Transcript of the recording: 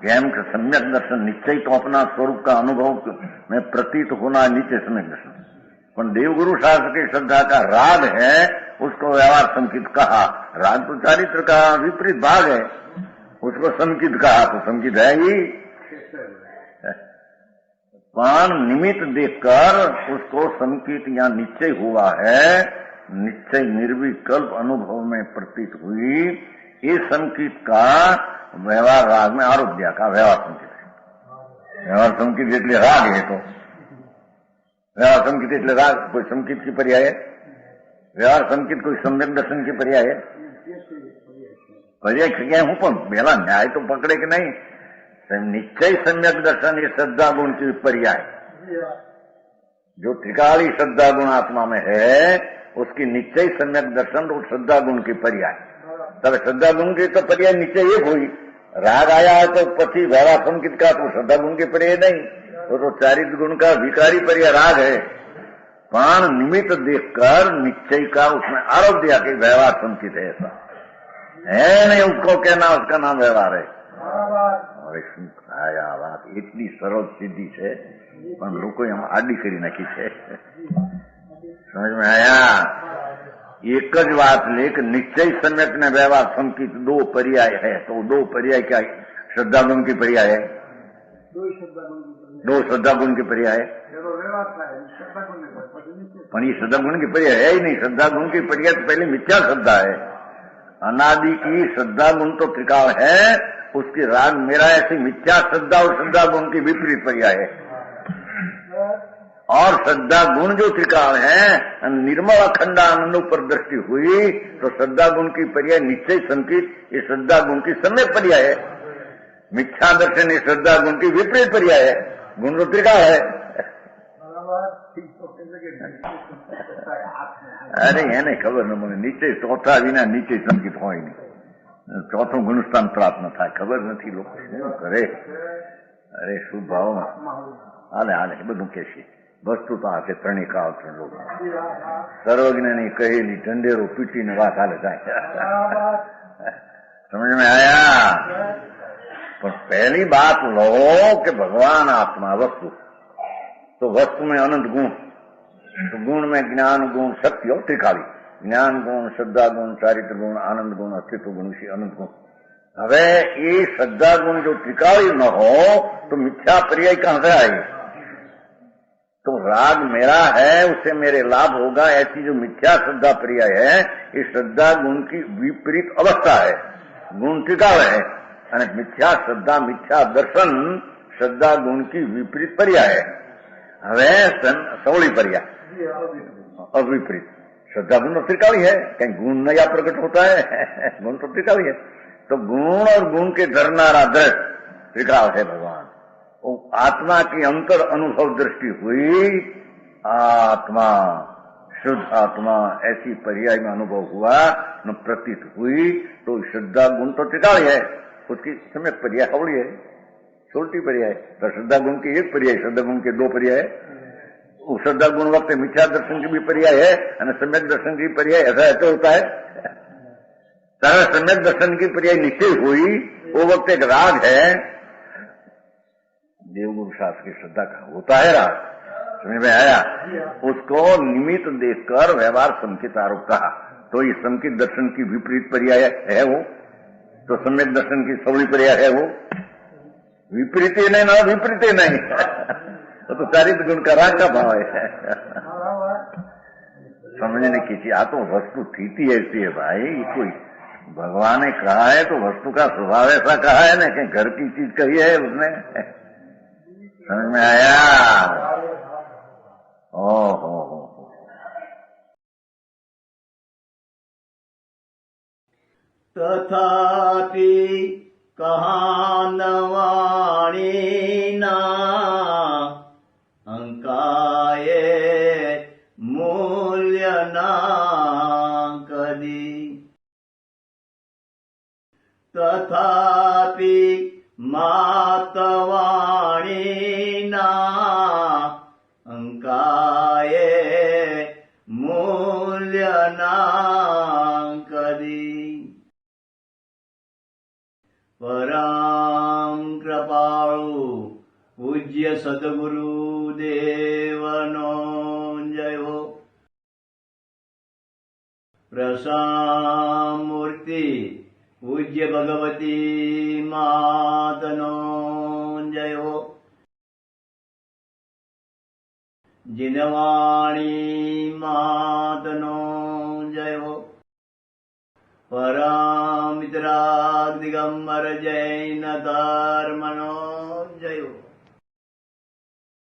ज्ञान का सम्यक दर्शन निश्चय तो अपना स्वरूप का अनुभव में प्रतीत होना नीचे सम्यक दर्शन। पर देवगुरु शास्त्र की श्रद्धा का राग है, उसको व्यवहार संकित कहा। राग तो चारित्र का विपरीत भाग है, उसको संकित कहा तो संकित है ही। पान निमित्त देखकर उसको संकित या निश्चय हुआ है, निश्चय निर्विकल्प अनुभव में प्रतीत हुई। ये संकित का व्यवहार राग में आरोप दिया का व्यवहार संकित है। व्यवहार संकित એટલે राग है, तो व्यवहार संकित એટલે राग कोई संकित की पर्याय है? व्यवहार संकित कोई सम्यक दर्शन की पर्याय है? पर्याय क्या हूं पण पहला न्याय तो पकड़े कि नहीं। निश्चय सम्यक दर्शन ये श्रद्धा गुण की पर्याय। जो त्रिकाली श्रद्धा गुण आत्मा में है उसकी निश्चय सम्यक दर्शन तो श्रद्धा गुण की पर्याय। तब श्रद्धा गुण की तो पर्याय निश्चय एक हुई। राग आया है तो पति भैरा संकित का तो श्रद्धा गुण की पर्याय नहीं, तो चारित्र गुण का विकारी पर्याय राग है। पान निमित्त देखकर निश्चय का उसमें आरोप दिया कि व्यवहार संकित है, ऐसा है नहीं। उसको कहना उसका नाम व्यवहार है। और आया बात इतनी सरल सीधी है પણ લોકોએ આમ આડી કરી નાખી છે। समझ में आया? एक ज बात ले कि निश्चय सम्यक ने व्यवहार संकित दो पर्याय है, तो दो पर्याय क्या श्रद्धा गुण की पर्याय है? दो श्रद्धा गुण की पर्याय है। पण ये श्रद्धा गुण की पर्याय है ही नहीं। श्रद्धा गुण की पर्याय तो पहले मिथ्या श्रद्धा है। अनादि की श्रद्धा गुण तो त्रिकाल है, उसकी राग मेरा ऐसी मिथ्या श्रद्धा और श्रद्धा गुण की विपरीत पर्याय है। और श्रद्धा गुण जो त्रिकाल है, निर्मल अखंड आनंद पर दृष्टि हुई तो श्रद्धा गुण की पर्याय निश्चय संकित ये श्रद्धा गुण की सम्यक पर्याय है। मिथ्या दर्शन ये श्रद्धा गुण की विपरीत पर्याय है। गुण तो त्रिकाल है। अरे એને ખબર ન મને નીચે ચોથા વિના નીચે સંકિત હોય નહીં। ચોથું ગુણસ્થાન પ્રાપ્ત ન થાય, ખબર નથી લોકો શું કરે। અરે શું ભાવ હાલે હાલે બધું કહેશે। વસ્તુ તો આ છે ત્રણેય કાળ ત્રણ લોકો સર્વજ્ઞની કહેલી ઢંઢેરો પીટીને વાત હાલે જાય। समझ में आया? पर पहली बात लो कि भगवान आत्मा वस्तु, तो वस्तु में अनंत गुण, तो गुण में ज्ञान गुण सत्य और त्रिकाली। ज्ञान गुण, श्रद्धा गुण, चारित्र गुण, आनंद गुण, अस्तित्व गुण, अनंत गुण। હવે ये श्रद्धा गुण जो त्रिकाली न हो तो मिथ्या पर्याय कहां से आएगी? तो राग मेरा है उससे मेरे लाभ होगा, ऐसी जो मिथ्या श्रद्धा पर्याय है ये श्रद्धा गुण की विपरीत अवस्था है। गुण त्रिकाल है और मिथ्या श्रद्धा मिथ्या दर्शन श्रद्धा गुण की विपरीत पर्याय है। હવે सवली पर्याय अविपरीत। श्रद्धा गुण तो त्रिकाली है, कहीं गुण नया प्रकट होता है। गुण तो त्रिकाली है, तो गुण और गुण के धरनारा दृष्ट त्रिकाल है भगवान। आत्मा की अंतर अनुभव दृष्टि हुई, आत्मा शुद्ध आत्मा ऐसी पर्याय में अनुभव हुआ न प्रतीत हुई, तो श्रद्धा गुण तो त्रिकाली है, उसकी सम्यक पर्याय हवली है, छोटी पर्याय। तो श्रद्धा गुण की एक पर्याय, श्रद्धा गुण के दो पर्याय। श्रद्धा गुण वक्त मिथ्या दर्शन की भी पर्याय है और सम्यक दर्शन की पर्याय, ऐसा ऐसे होता है। तारा सम्यक दर्शन की पर्याय निश्चय हुई, वो वक्त एक राग है। देवगुरु शास्त्र की श्रद्धा का होता है राग, समझ में आया? उसको निमित्त देखकर व्यवहार संकित आरोप कहा, तो ये संकित दर्शन की विपरीत पर्याय है वो, तो सम्यक दर्शन की सवली पर्याय है वो। विपरीत नहीं ना, विपरीत नहीं। तो चारित्र गुण का राग का भाव है। समझने की चीज, आ तो वस्तु थी ऐसी है भाई। कोई भगवान ने कहा है तो वस्तु का स्वभाव ऐसा कहा है ना कि घर की चीज कही है उसने। समझ में आया? ओहो तथापि कहानवाणी ना अंकाये मूल्य ना कदी। तथापि मातवाणी ना अंकाये मूल्य ना कदी। परां कृपां પૂજ્ય સદગુરુ દેવનો જય હો. પ્રસામૂર્તિ પૂજ્ય ભગવતી માતનો જય હો. જીનવાણી માતનો જય હો. પરમિત્રા દિગંબર જૈન ધર્મનો જય હો.